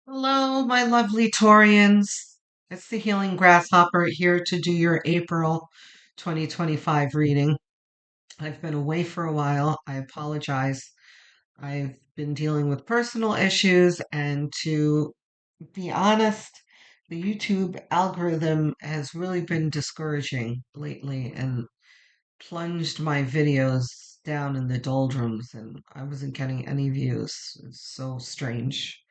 Hello, my lovely Taurians. It's the Healing Grasshopper here to do your April 2025 reading. I've been away for a while. I apologize. I've been dealing with personal issues, and to be honest, the YouTube algorithm has really been discouraging lately and plunged my videos down in the doldrums, and I wasn't getting any views. It's so strange.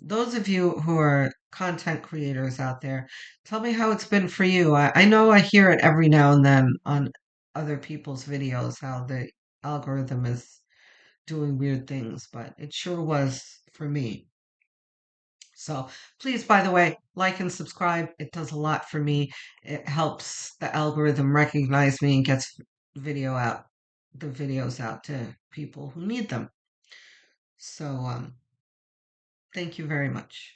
Those of you who are content creators out there, tell me how it's been for you. I know I hear it every now and then on other people's videos how the algorithm is doing weird things, but it sure was for me. So please, by the way, like and subscribe. It does a lot for me. It helps the algorithm recognize me and gets video out, the videos out to people who need them. So thank you very much.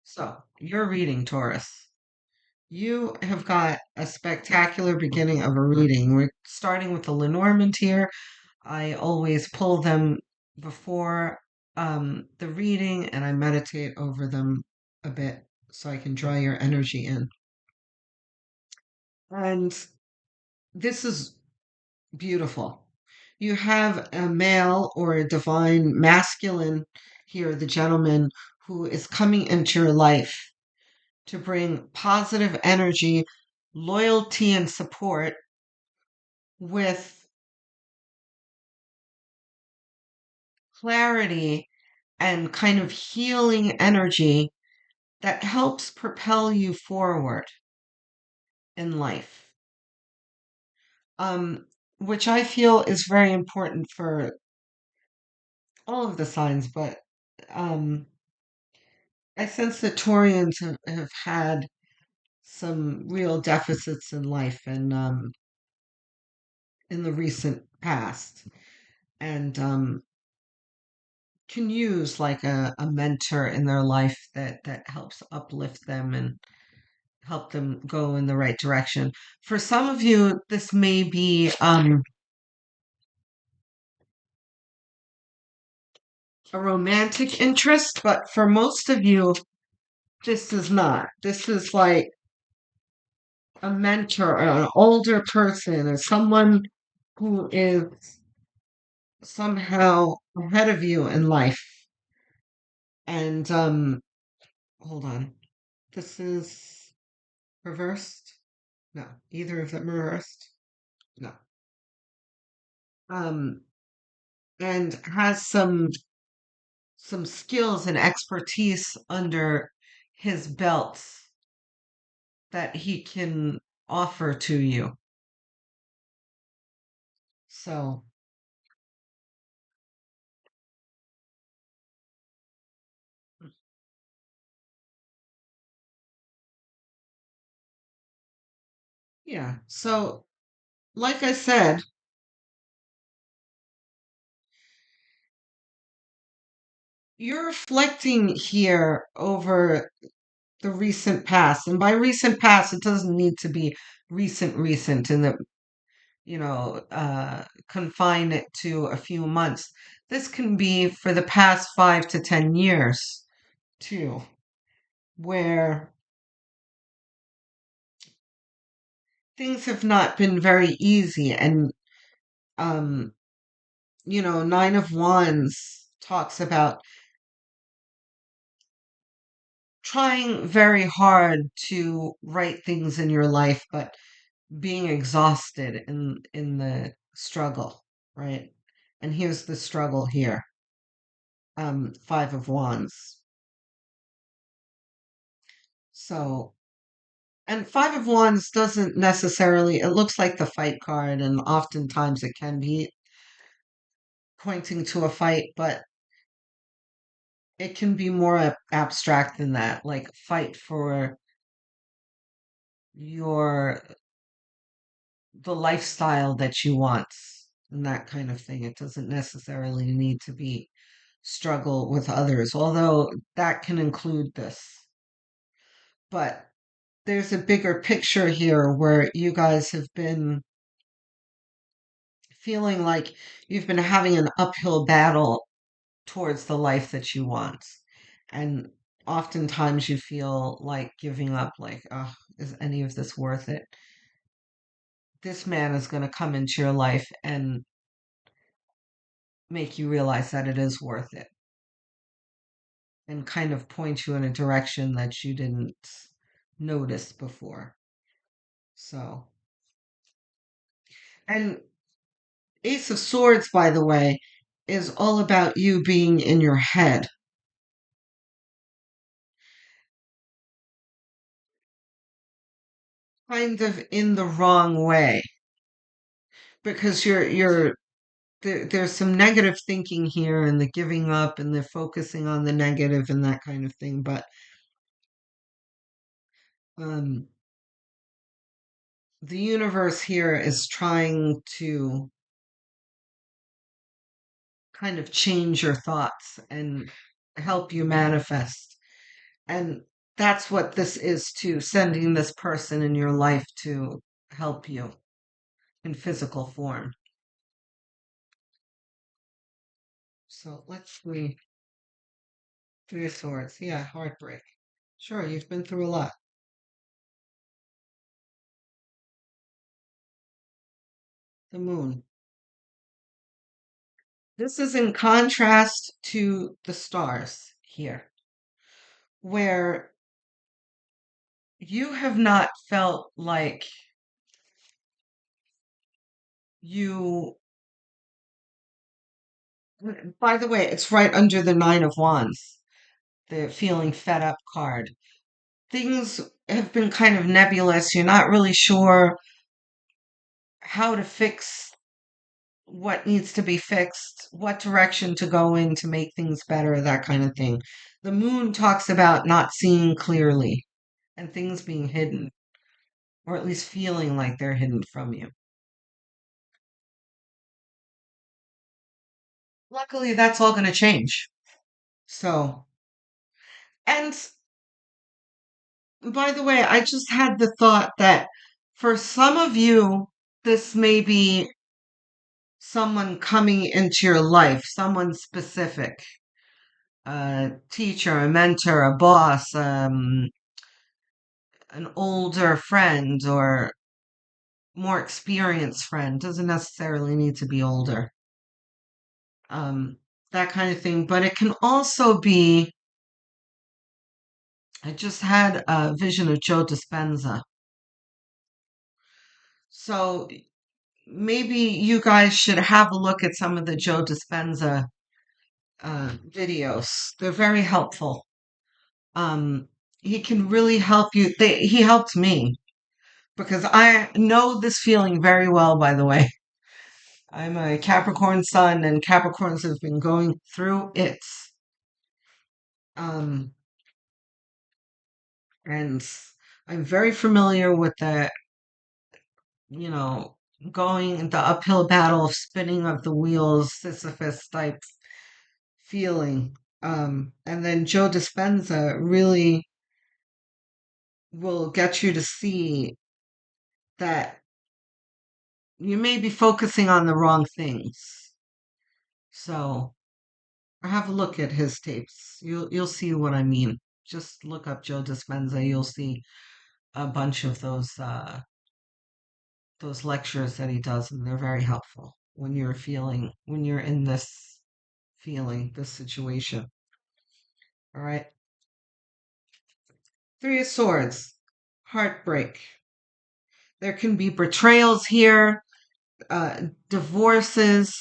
So, you're reading, Taurus. You have got a spectacular beginning of a reading. We're starting with the Lenormand here. I always pull them before the reading and I meditate over them a bit so I can draw your energy in. And this is beautiful. You have a male or a divine masculine here, the gentleman who is coming into your life to bring positive energy, loyalty, and support with clarity and kind of healing energy that helps propel you forward in life. Um, which I feel is very important for all of the signs, but um, I sense that Taurians have had some real deficits in life and in the recent past. And can use like a mentor in their life that helps uplift them and help them go in the right direction. For some of you, this may be a romantic interest, but for most of you, this is not. This is like a mentor or an older person or someone who is somehow ahead of you in life. And hold on. This is reversed? No, either of them reversed? No. Um, and has some skills and expertise under his belt that he can offer to you. So, yeah. So, like I said, you're reflecting here over the recent past. And by recent past, it doesn't need to be recent in the, confine it to a few months. This can be for the past 5 to 10 years too, where things have not been very easy. And, um, Nine of Wands talks about trying very hard to right things in your life, but being exhausted in the struggle, right? And here's the struggle here. Five of Wands. So, and Five of Wands doesn't necessarily, it looks like the fight card, and oftentimes it can be pointing to a fight, but it can be more abstract than that, like fight for your the lifestyle that you want and that kind of thing. It doesn't necessarily need to be struggle with others, although that can include this. But there's a bigger picture here where you guys have been feeling like you've been having an uphill battle towards the life that you want. And oftentimes you feel like giving up, like, oh, is any of this worth it? This man is going to come into your life and make you realize that it is worth it and kind of point you in a direction that you didn't notice before. So, and Ace of Swords, by the way, is all about you being in your head, kind of in the wrong way, because there's some negative thinking here and the giving up and the focusing on the negative and that kind of thing. But um, the universe here is trying to kind of change your thoughts and help you manifest. And that's what this is too, sending this person in your life to help you in physical form. So let's see. Three of Swords. Yeah, heartbreak. Sure, you've been through a lot. The moon. This is in contrast to the stars here, where you have not felt like you. By the way, it's right under the Nine of Wands, the feeling fed up card. Things have been kind of nebulous. You're not really sure how to fix what needs to be fixed, what direction to go in to make things better, that kind of thing. The moon talks about not seeing clearly and things being hidden, or at least feeling like they're hidden from you. Luckily, that's all going to change. So, and by the way, I just had the thought that for some of you, this may be someone coming into your life, someone specific, a teacher, a mentor, a boss, an older friend, or more experienced friend. Doesn't necessarily need to be older. Um, that kind of thing. But it can also be, I just had a vision of Joe Dispenza. So maybe you guys should have a look at some of the Joe Dispenza videos. They're very helpful. Um, he can really help you. He helped me because I know this feeling very well, by the way. I'm a Capricorn sun, and Capricorns have been going through it. Um, and I'm very familiar with the, you know, going the uphill battle of spinning of the wheels, Sisyphus type feeling. And then Joe Dispenza really will get you to see that you may be focusing on the wrong things. So have a look at his tapes. You'll see what I mean. Just look up Joe Dispenza. You'll see a bunch of those lectures that he does, and they're very helpful when you're in this feeling, this situation. All right. Three of Swords, heartbreak. There can be betrayals here, divorces,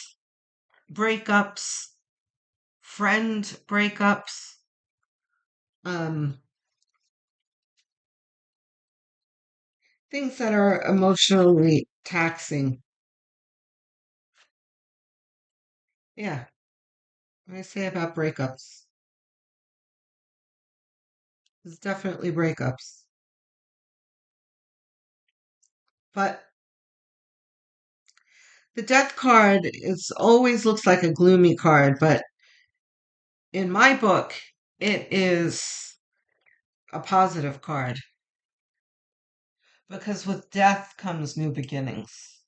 breakups, friend breakups, um, things that are emotionally taxing. Yeah, what I say about breakups. It's definitely breakups. But the death card is always looks like a gloomy card, but in my book, it is a positive card because with death comes new beginnings.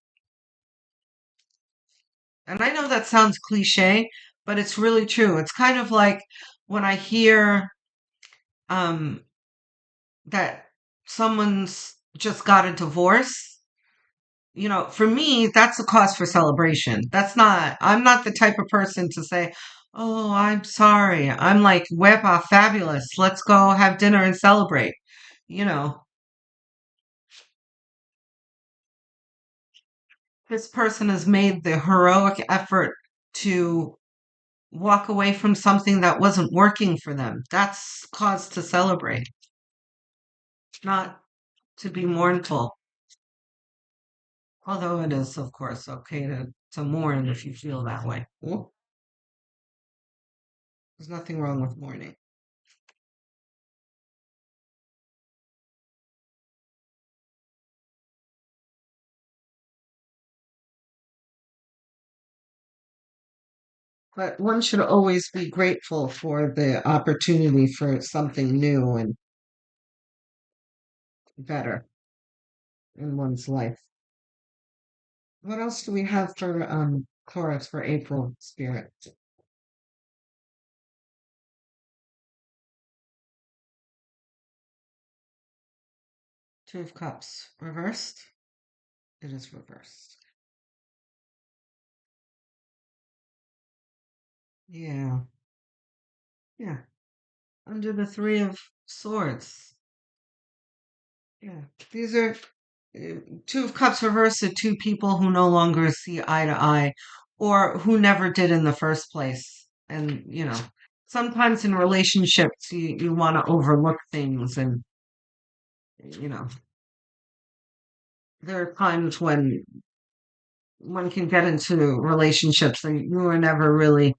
And I know that sounds cliche, but it's really true. It's kind of like when I hear um, that someone's just got a divorce. For me, that's a cause for celebration. I'm not the type of person to say, oh, I'm sorry. I'm like, wepa, fabulous. Let's go have dinner and celebrate. You know, this person has made the heroic effort to walk away from something that wasn't working for them. That's cause to celebrate, not to be mournful. Although it is, of course, okay to mourn if you feel that way. Ooh, there's nothing wrong with mourning. But one should always be grateful for the opportunity for something new and better in one's life. What else do we have for Taurus for April spirit? Two of Cups reversed. It is reversed. Yeah, yeah. Under the Three of Swords. Yeah, these are Two of Cups reversed to two people who no longer see eye to eye, or who never did in the first place. And sometimes in relationships, you want to overlook things, and you know, there are times when one can get into relationships and you were never really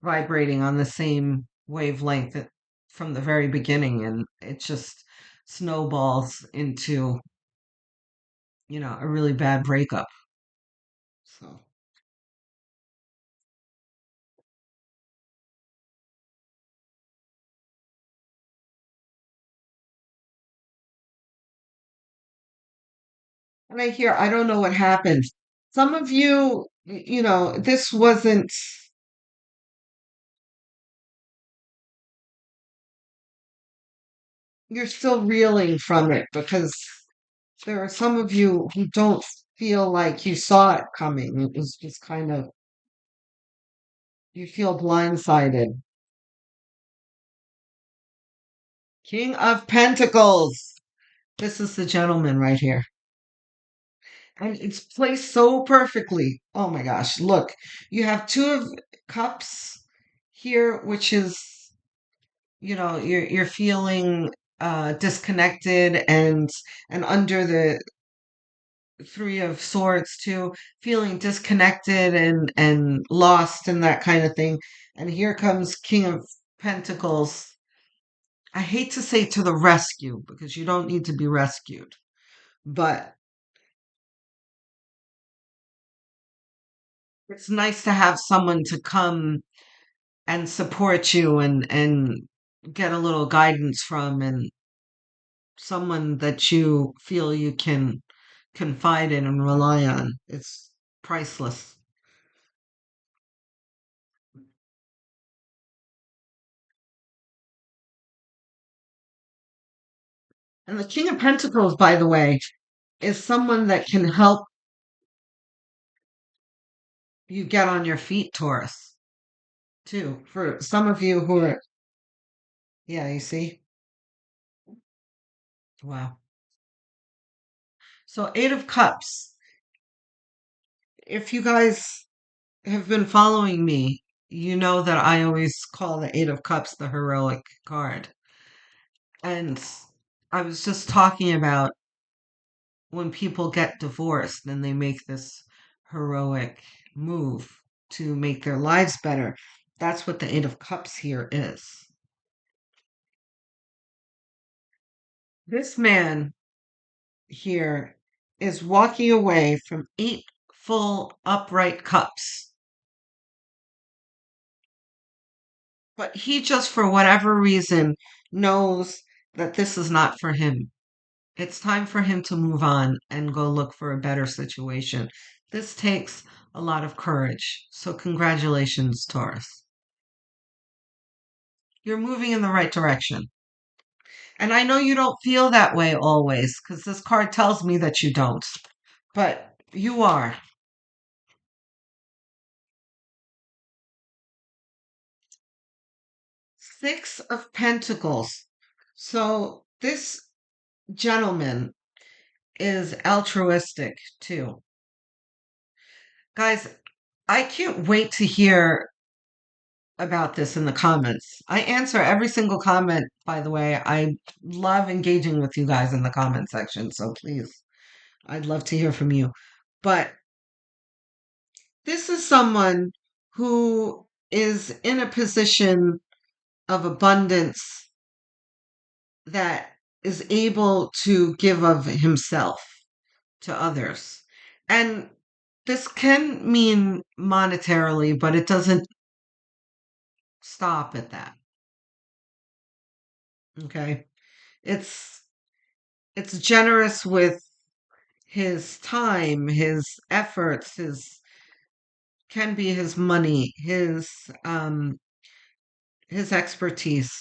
vibrating on the same wavelength from the very beginning, and it just snowballs into a really bad breakup. So, and I don't know what happened. Some of you, this wasn't, you're still reeling from it because there are some of you who don't feel like you saw it coming. It was just kind of, you feel blindsided. King of Pentacles. This is the gentleman right here. And it's placed so perfectly. Oh my gosh, look. You have Two of Cups here, which is, you're feeling disconnected, and under the Three of Swords too, feeling disconnected and lost and that kind of thing. And here comes King of Pentacles. I hate to say to the rescue because you don't need to be rescued, but it's nice to have someone to come and support you and get a little guidance from, and someone that you feel you can confide in and rely on. It's priceless. And the King of Pentacles, by the way, is someone that can help you get on your feet, Taurus, too. For some of you who are, yeah, you see? Wow. So, Eight of Cups. If you guys have been following me, you know that I always call the Eight of Cups the heroic card. And I was just talking about when people get divorced and they make this heroic move to make their lives better. That's what the Eight of Cups here is. This man here is walking away from eight full upright cups, but he just, for whatever reason, knows that this is not for him. It's time for him to move on and go look for a better situation. This takes a lot of courage. So, congratulations, Taurus. You're moving in the right direction. And I know you don't feel that way always because this card tells me that you don't, but you are. Six of Pentacles. So, this gentleman is altruistic too. Guys, I can't wait to hear about this in the comments. I answer every single comment, by the way. I love engaging with you guys in the comment section, so please, I'd love to hear from you. But this is someone who is in a position of abundance that is able to give of himself to others. And this can mean monetarily, but it doesn't stop at that. Okay. It's it's generous with his time, his efforts, his can be his money, his expertise.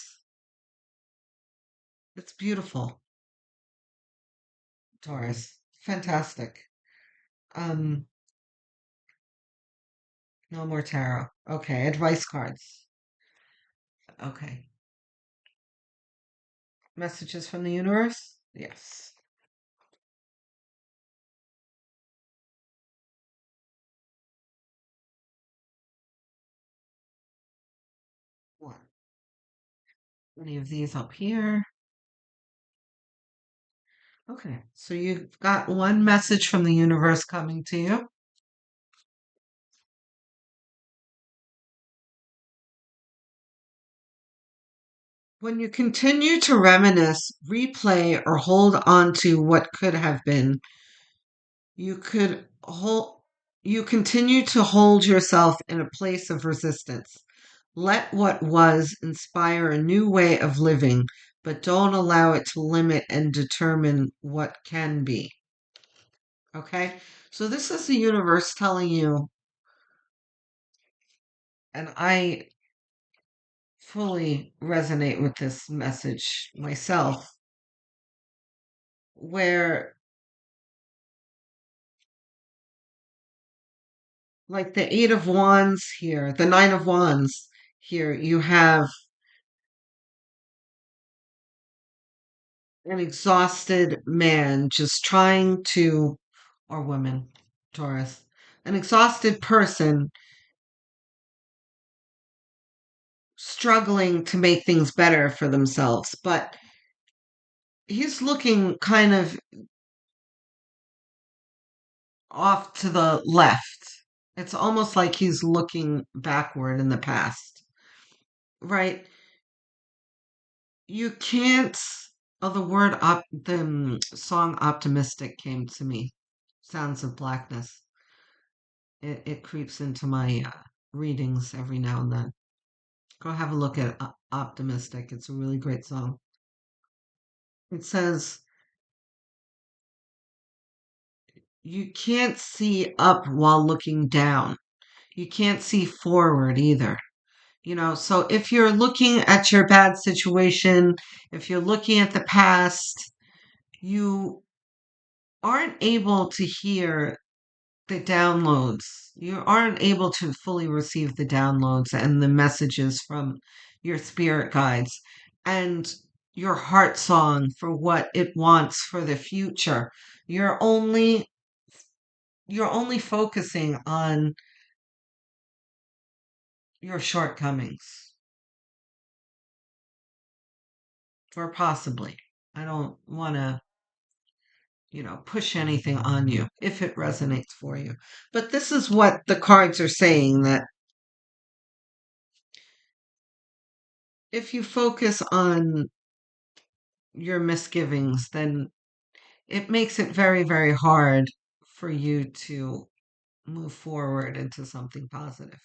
It's beautiful, Taurus. Fantastic. Um, no more tarot. Okay, advice cards. Okay. Messages from the universe? Yes. One. Any of these up here? Okay, so you've got one message from the universe coming to you. When you continue to reminisce, replay, or hold on to what could have been, you could hold you continue to hold yourself in a place of resistance. Let what was inspire a new way of living, but don't allow it to limit and determine what can be. Okay? So this is the universe telling you, and I fully resonate with this message myself, where like the Eight of Wands here, the Nine of Wands here, you have an exhausted man just trying to, or woman, Taurus, an exhausted person struggling to make things better for themselves, but he's looking kind of off to the left. It's almost like he's looking backward in the past, right? You can't. Oh, the word the song "optimistic" came to me. Sounds of Blackness. It creeps into my readings every now and then. Go have a look at "Optimistic." It's a really great song. It says you can't see up while looking down. You can't see forward either. So if you're looking at your bad situation, if you're looking at the past, you aren't able to hear the downloads. You aren't able to fully receive the downloads and the messages from your spirit guides and your heart song for what it wants for the future. You're only you're only focusing on your shortcomings, or possibly. I don't want to push anything on you if it resonates for you. But this is what the cards are saying, that if you focus on your misgivings, then it makes it very, very hard for you to move forward into something positive.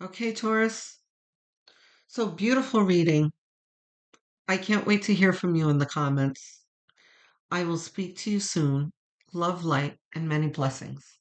Okay, Taurus? So beautiful reading. I can't wait to hear from you in the comments. I will speak to you soon. Love, light, and many blessings.